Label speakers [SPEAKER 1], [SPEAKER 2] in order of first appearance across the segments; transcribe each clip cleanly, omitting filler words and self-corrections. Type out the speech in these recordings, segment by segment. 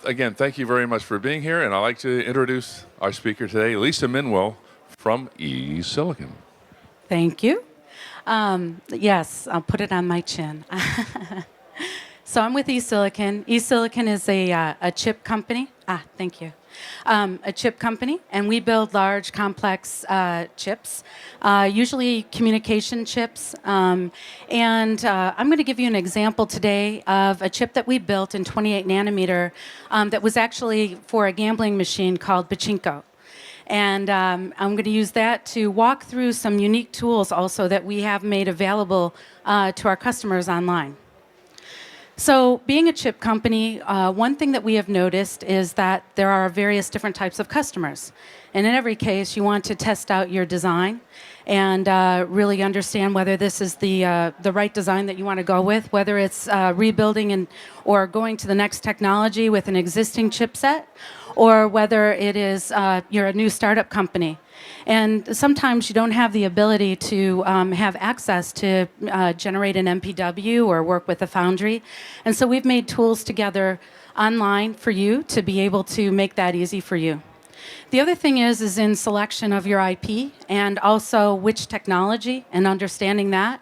[SPEAKER 1] again, thank you very much for being here, and I'd like to introduce our speaker today, Lisa Minwell from eSilicon.
[SPEAKER 2] Thank you. Yes, I'll put it on my chin. So I'm with eSilicon. eSilicon is a chip company. Thank you. A chip company, and we build large, complex chips, usually communication chips. And I'm going to give you an example today of a chip that we built in 28 nanometer that was actually for a gambling machine called Pachinko. And I'm going to use that to walk through some unique tools also that we have made available to our customers online. So being a chip company, one thing that we have noticed is that there are various different types of customers. And in every case, you want to test out your design and really understand whether this is the right design that you want to go with, whether it's rebuilding or going to the next technology with an existing chipset, or whether it is you're a new startup company. And sometimes you don't have the ability to have access to generate an MPW or work with a foundry. And so we've made tools together online for you to be able to make that easy for you. The other thing is in selection of your IP and also which technology and understanding that.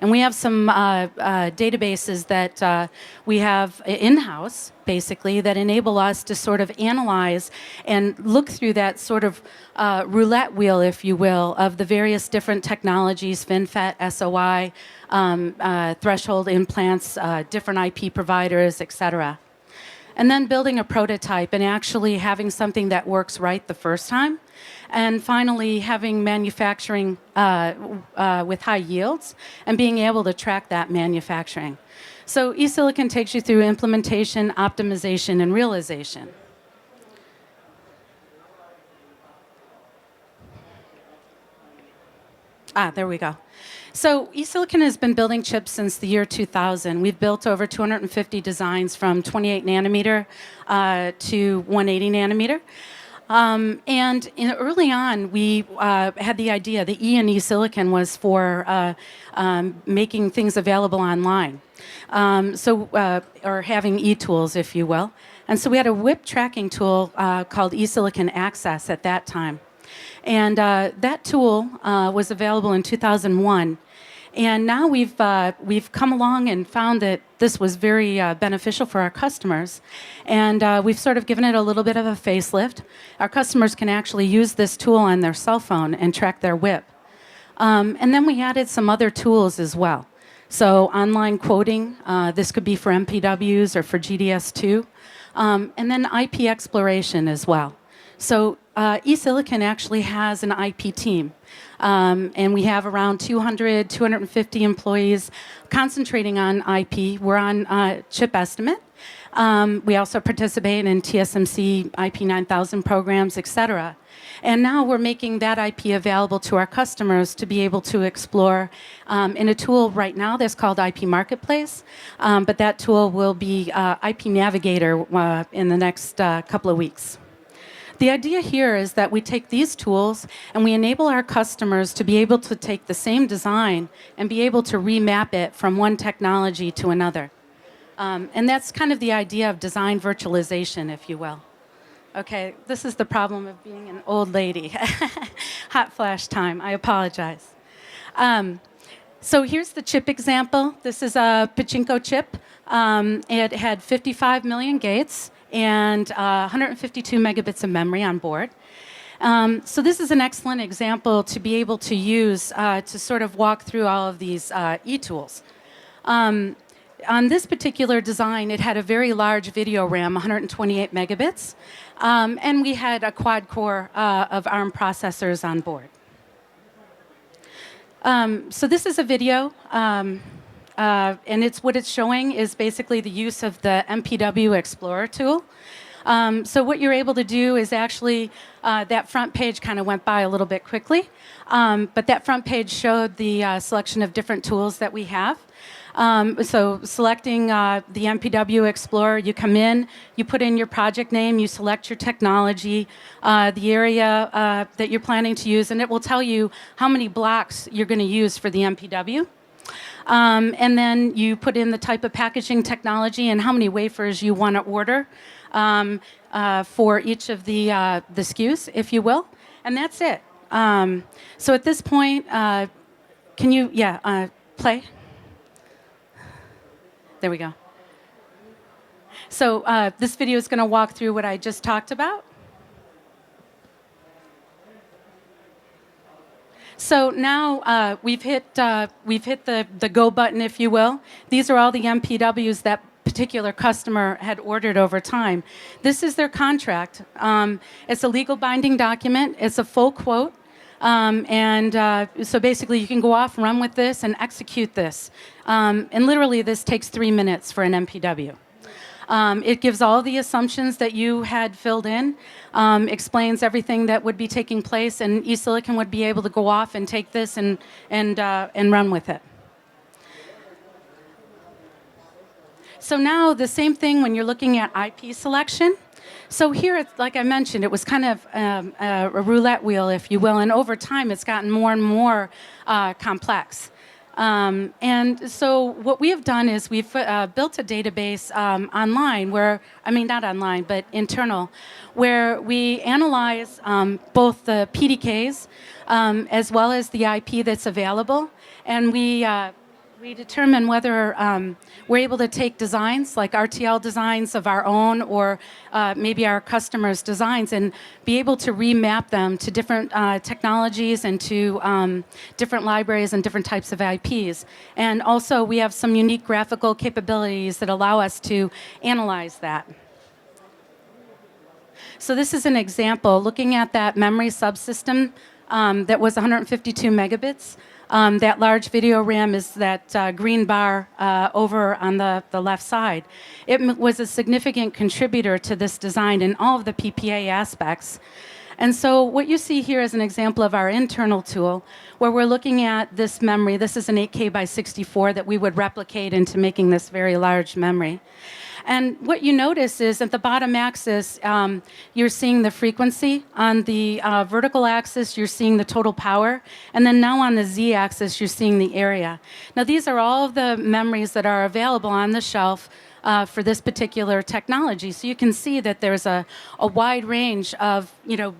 [SPEAKER 2] And we have some databases that we have in-house, basically, that enable us to sort of analyze and look through that sort of roulette wheel, if you will, of the various different technologies, FinFET, SOI, threshold implants, different IP providers, et cetera. And then building a prototype and actually having something that works right the first time. And finally, having manufacturing with high yields and being able to track that manufacturing. So eSilicon takes you through implementation, optimization, and realization. There we go. So eSilicon has been building chips since the year 2000. We've built over 250 designs from 28 nanometer to 180 nanometer. And early on, we had the idea, the E in eSilicon was for making things available online. Or having eTools, if you will. And so we had a whip tracking tool called eSilicon Access at that time. And that tool was available in 2001. And now we've come along and found that this was very beneficial for our customers. And we've sort of given it a little bit of a facelift. Our customers can actually use this tool on their cell phone and track their whip. And then we added some other tools as well. So online quoting, this could be for MPWs or for GDS2. And then IP exploration as well. So eSilicon actually has an IP team. And we have around 200, 250 employees concentrating on IP. We're on ChipEstimate. We also participate in TSMC IP 9000 programs, et cetera. And now we're making that IP available to our customers to be able to explore in a tool right now that's called IP Marketplace. But that tool will be IP Navigator in the next couple of weeks. The idea here is that we take these tools and we enable our customers to be able to take the same design and be able to remap it from one technology to another. And that's kind of the idea of design virtualization, if you will. Okay, this is the problem of being an old lady. Hot flash time, I apologize. So here's the chip example. This is a Pachinko chip. It had 55 million gates and 152 megabits of memory on board. So this is an excellent example to be able to use to sort of walk through all of these eTools. On this particular design, it had a very large video RAM, 128 megabits, and we had a quad-core of ARM processors on board. So this is a video. And what it's showing is basically the use of the MPW Explorer tool. So what you're able to do is actually, that front page kind of went by a little bit quickly, but that front page showed the selection of different tools that we have. So selecting the MPW Explorer, you come in, you put in your project name, you select your technology, the area that you're planning to use, and it will tell you how many blocks you're going to use for the MPW. And then you put in the type of packaging technology and how many wafers you want to order for each of the SKUs, if you will. And that's it. So at this point, can you, play? There we go. So this video is going to walk through what I just talked about. So now we've hit the go button, if you will. These are all the MPWs that particular customer had ordered over time. This is their contract. It's a legal binding document. It's a full quote. So basically you can go off, run with this, and execute this. And literally this takes 3 minutes for an MPW. It gives all the assumptions that you had filled in, explains everything that would be taking place, and eSilicon would be able to go off and take this and run with it. So now the same thing when you're looking at IP selection. So here, it's, like I mentioned, it was kind of a roulette wheel, if you will, and over time it's gotten more and more complex. And so what we have done is we've built a database online not online, but internal, where we analyze both the PDKs as well as the IP that's available, and we determine whether we're able to take designs, like RTL designs of our own or maybe our customers' designs, and be able to remap them to different technologies and to different libraries and different types of IPs. And also, we have some unique graphical capabilities that allow us to analyze that. So this is an example, looking at that memory subsystem that was 152 megabits. That large video RAM is that green bar over on the left side. It was a significant contributor to this design in all of the PPA aspects. And so what you see here is an example of our internal tool where we're looking at this memory. This is an 8K by 64 that we would replicate into making this very large memory. And what you notice is at the bottom axis, you're seeing the frequency. On the vertical axis, you're seeing the total power. And then now on the z-axis, you're seeing the area. Now, these are all of the memories that are available on the shelf for this particular technology. So you can see that there's a wide range of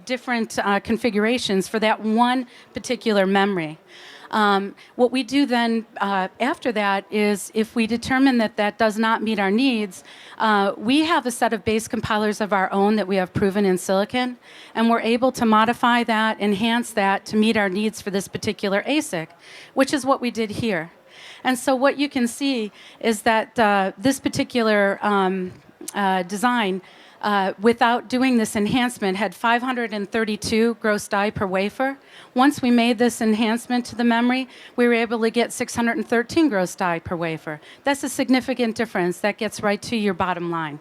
[SPEAKER 2] different configurations for that one particular memory. What we do then after that is if we determine that that does not meet our needs, we have a set of base compilers of our own that we have proven in silicon, and we're able to modify that, enhance that to meet our needs for this particular ASIC, which is what we did here. And so what you can see is that this particular design, without doing this enhancement, had 532 gross die per wafer. Once we made this enhancement to the memory, we were able to get 613 gross die per wafer. That's a significant difference. That gets right to your bottom line.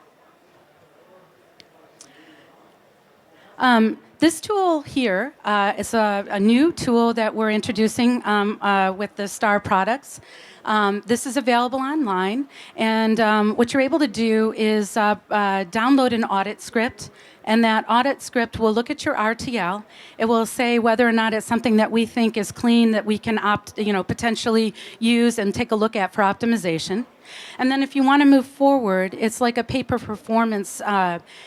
[SPEAKER 2] This tool here is a new tool that we're introducing with the STAR products. This is available online, and what you're able to do is download an audit script, and that audit script will look at your RTL. It will say whether or not it's something that we think is clean, that we can potentially use and take a look at for optimization. And then if you want to move forward, it's like a pay-per performance.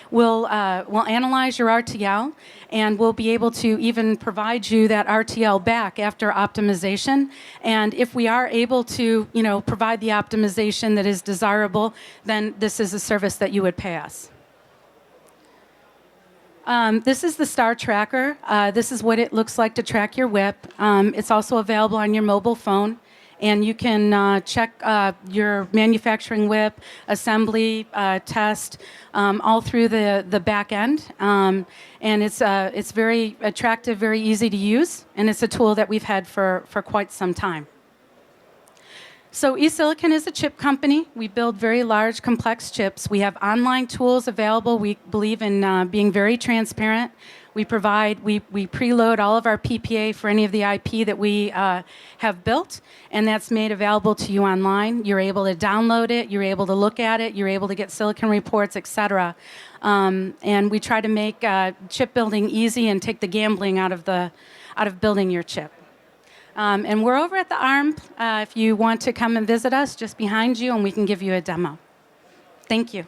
[SPEAKER 2] We'll analyze your RTL, and we'll be able to even provide you that RTL back after optimization. And if we are able to, provide the optimization that is desirable, then this is a service that you would pay us. This is the STAR tracker. This is what it looks like to track your WIP. It's also available on your mobile phone. And you can check your manufacturing WIP, assembly, test, all through the back end. And it's very attractive, very easy to use, and it's a tool that we've had for quite some time. So eSilicon is a chip company. We build very large, complex chips. We have online tools available. We believe in being very transparent. We preload all of our PPA for any of the IP that we have built, and that's made available to you online. You're able to download it. You're able to look at it. You're able to get silicon reports, et cetera. And we try to make chip building easy and take the gambling out of building your chip. And we're over at the ARM if you want to come and visit us, just behind you, and we can give you a demo. Thank you.